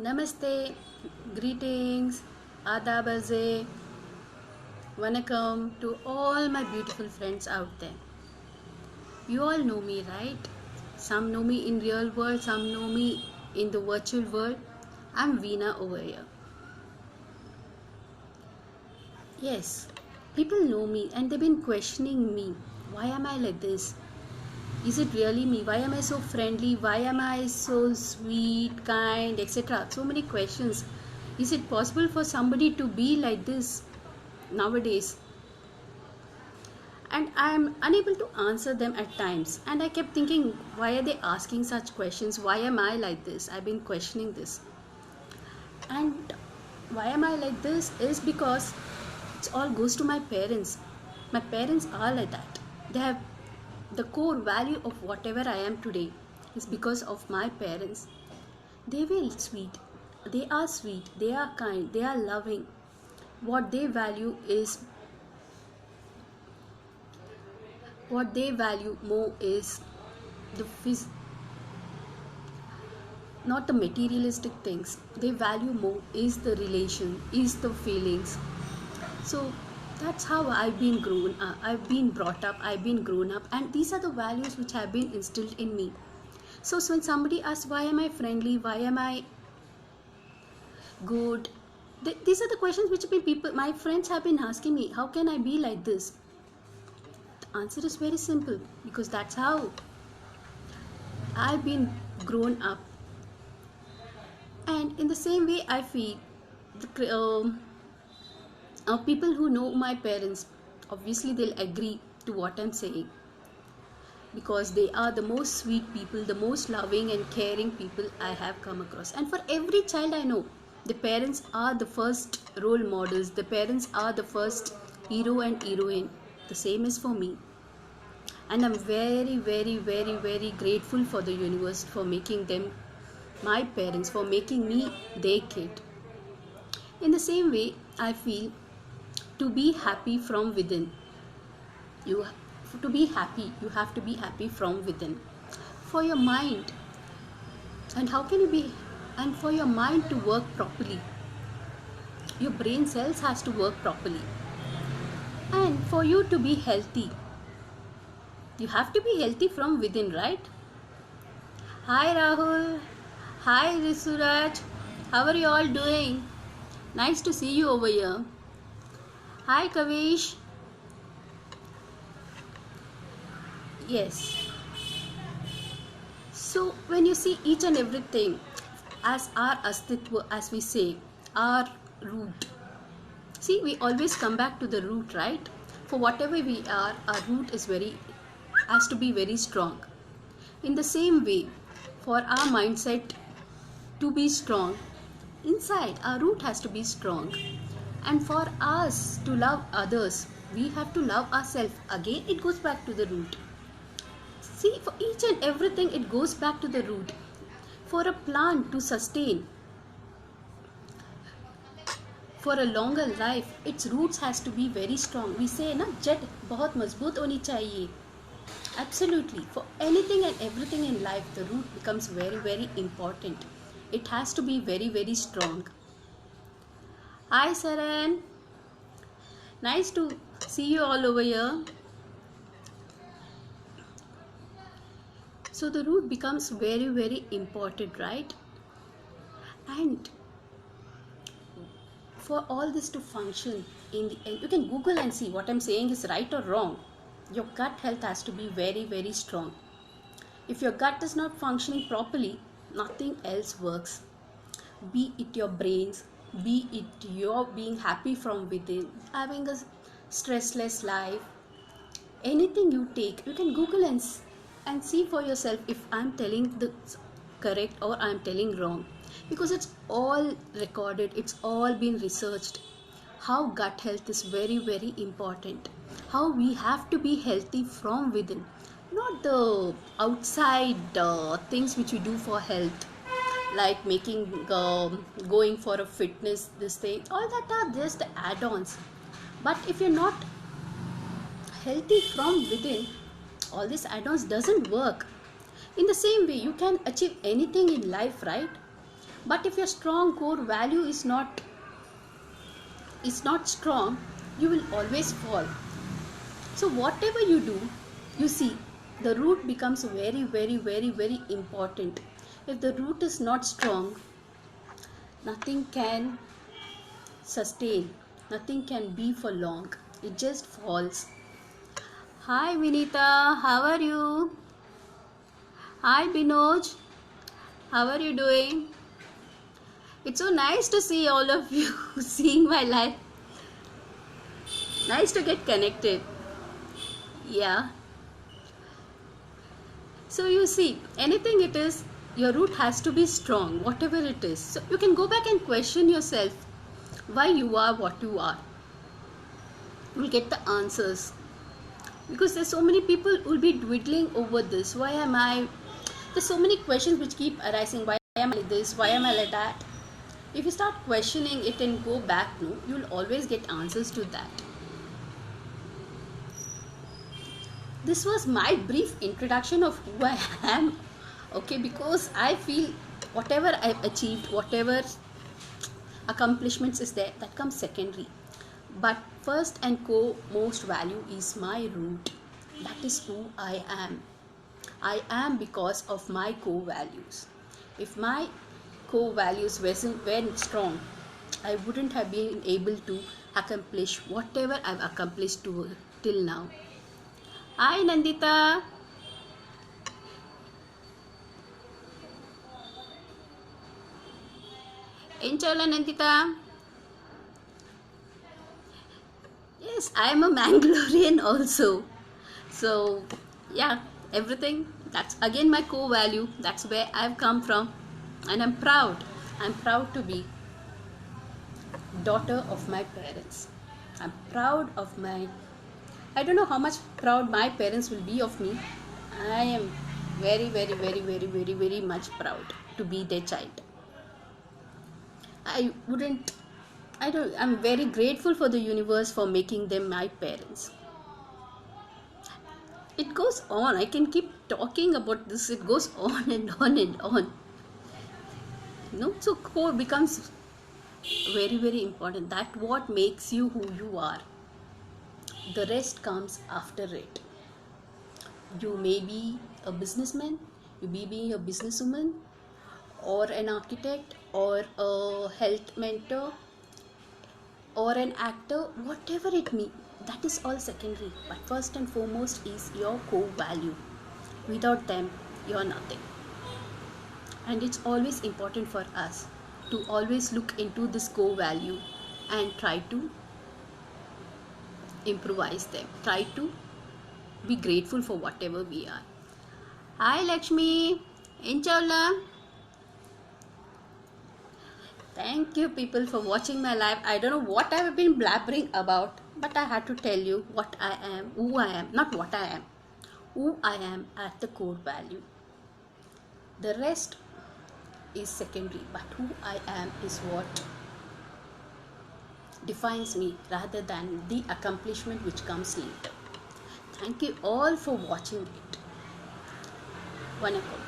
Namaste, greetings, adab arze, vanakkam to all my beautiful friends out there. You all know me, right? Some know me in real world, some know me in the virtual world. I'm Veena over here. Yes, people know me and they've been questioning me. Why am I like this? Is it really me? Why am I so friendly? Why am I so sweet, kind, etc.? So many questions. Is it possible for somebody to be like this nowadays? And I am unable to answer them at times. And I kept thinking, why are they asking such questions? Why am I like this? I've been questioning this. And why am I like this is because it all goes to my parents. My parents are like that. They have the core value of whatever I am today is because of my parents. They were sweet. They are sweet. They are kind. They are loving. What they value more is the not the materialistic things. They value more is the relation, is the feelings. So that's how I've been brought up, I've been grown up, and these are the values which have been instilled in me. So when somebody asks, why am I friendly, why am I good, these are the questions which my friends have been asking me. How can I be like this? The answer is very simple, because that's how I've been grown up. And in the same way, I feel people who know my parents, obviously they'll agree to what I'm saying, because they are the most sweet people, the most loving and caring people I have come across. And for every child I know, the parents are the first role models, the parents are the first hero and heroine. The same is for me. And I'm very, very, very, very grateful for the universe for making them my parents, for making me their kid. In the same way, I feel to be happy from within. To be happy, you have to be happy from within. For your mind, and how can you be, and for your mind to work properly, your brain cells has to work properly. And for you to be healthy, you have to be healthy from within, right? Hi Rahul, hi Risuraj, how are you all doing? Nice to see you over here. Hi Kavish. Yes. So when you see each and everything as our astitva, as we say, our root. See, we always come back to the root, right? For whatever we are, our root has to be very strong. In the same way, for our mindset to be strong, inside our root has to be strong. And for us to love others, we have to love ourselves. Again, it goes back to the root. See, for each and everything, it goes back to the root. For a plant to sustain for a longer life, its roots has to be very strong. We say na, जड़ बहुत मजबूत होनी चाहिए. Absolutely. For anything and everything in life, the root becomes very, very important. It has to be very, very strong. Hi Saran. Nice to see you all over here. So the root becomes very, very important, right? And for all this to function in the end, you can Google and see what I'm saying is right or wrong. Your gut health has to be very, very strong. If your gut is not functioning properly, nothing else works. Be it your brains, be it your being happy from within, having a stressless life, anything you take, you can Google and see for yourself if I'm telling the correct or I'm telling wrong, because it's all recorded, it's all been researched. How gut health is very, very important. How we have to be healthy from within, not the outside things which we do for health, like going for a fitness, this thing, all that are just add-ons. But if you're not healthy from within, all these add-ons doesn't work. In the same way, you can achieve anything in life, right? But if your strong core value is not strong, you will always fall. So whatever you do, you see, the root becomes very, very, very, very important. If the root is not strong, nothing can sustain, nothing can be for long. It just falls. Hi Vinita, how are you? Hi Binoj, how are you doing? It's so nice to see all of you seeing my life. Nice to get connected. Yeah. So you see, anything it is, your root has to be strong, whatever it is. So you can go back and question yourself why you are what you are. You will get the answers. Because there's so many people who will be dwindling over this. Why am I? There's so many questions which keep arising. Why am I like this? Why am I like that? If you start questioning it and go back, no, you'll always get answers to that. This was my brief introduction of who I am, okay, because I feel whatever I've achieved, whatever accomplishments is there, that comes secondary. But first and most value is my root. That is who I am. I am because of my core values. If my core values weren't strong, I wouldn't have been able to accomplish whatever I've accomplished till now. Hi Nandita. Inshallah Nandita. Yes, I am a Mangalorean also. So yeah, everything, that's again my core value. That's where I've come from. And I'm proud. I'm proud to be daughter of my parents. I'm proud of I don't know how much proud my parents will be of me. I am very, very, very, very, very, very much proud to be their child. I'm very grateful for the universe for making them my parents. It goes on. I can keep talking about this. It goes on and on and on. So core becomes very, very important. That what makes you who you are. The rest comes after it. You may be a businessman, you may be a businesswoman, or an architect, or a health mentor, or an actor, whatever it may. That is all secondary. But first and foremost is your core value. Without them, you're nothing. And it's always important for us to always look into this core value and try to improvise them. Try to be grateful for whatever we are. Hi Lakshmi. Inshallah. Thank you people for watching my live. I don't know what I've been blabbering about, but I had to tell you what I am, who I am, not what I am, who I am at the core value. The rest is secondary, but who I am is what defines me rather than the accomplishment which comes later. Thank you all for watching it. Wonderful.